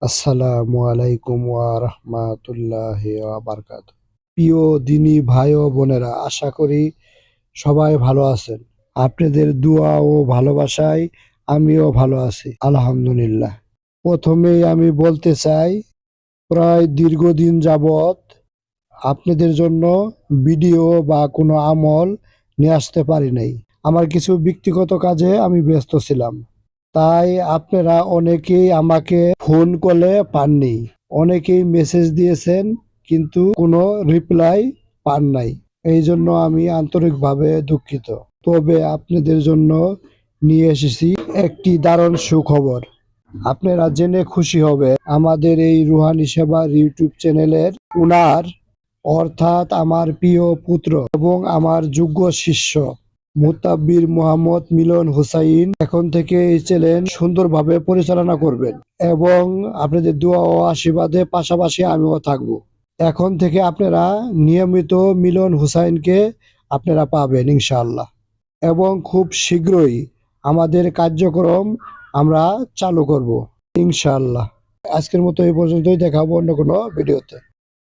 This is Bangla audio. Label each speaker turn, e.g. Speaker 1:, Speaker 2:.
Speaker 1: আসসালামু আলাইকুম ওয়া রাহমাতুল্লাহি ওয়া বারাকাতুহু। প্রিয় দিনী ভাই ও বোনেরা, আশা করি সবাই ভালো আছেন। আপনাদের দোয়া ও ভালোবাসায় আমিও ভালো আছি, আলহামদুলিল্লাহ। প্রথমেই আমি বলতে চাই, প্রায় দীর্ঘদিন যাবৎ আপনাদের জন্য ভিডিও বা কোনো আমল নিয়ে আসতে পারি নাই। আমার কিছু ব্যক্তিগত কাজে আমি ব্যস্ত ছিলাম, তাই আপনারা অনেকেই আমাকে ফোন কলে পাননি, অনেকেই মেসেজ দিয়েছেন কিন্তু কোনো রিপ্লাই পান নাই। এই জন্য আমি আন্তরিকভাবে দুঃখিত। তবে আপনাদের জন্য নিয়ে এসেছি একটি দারুণ সুখবর। আপনারা জেনে খুশি হবে, আমাদের এই রুহানি সেবার ইউটিউব চ্যানেলের উনার অর্থাৎ আমার প্রিয় পুত্র এবং আমার যোগ্য শিষ্য মুতাব্বির মোহাম্মদ মিলন হুসাইন এখন থেকে এই চ্যানেল সুন্দরভাবে পরিচালনা করবেন এবং আপনাদের দোয়া ও আশীর্বাদে পাশাপাশি আমিও থাকব। এখন থেকে আপনারা নিয়মিত মিলন হুসাইনকে আপনারা পাবেন ইনশাআল্লাহ, এবং খুব শীঘ্রই আমাদের কার্যক্রম আমরা চালু করব ইনশাআল্লাহ। আজকের মতো এই পর্যন্তই, দেখাবো অন্য কোনো ভিডিওতে।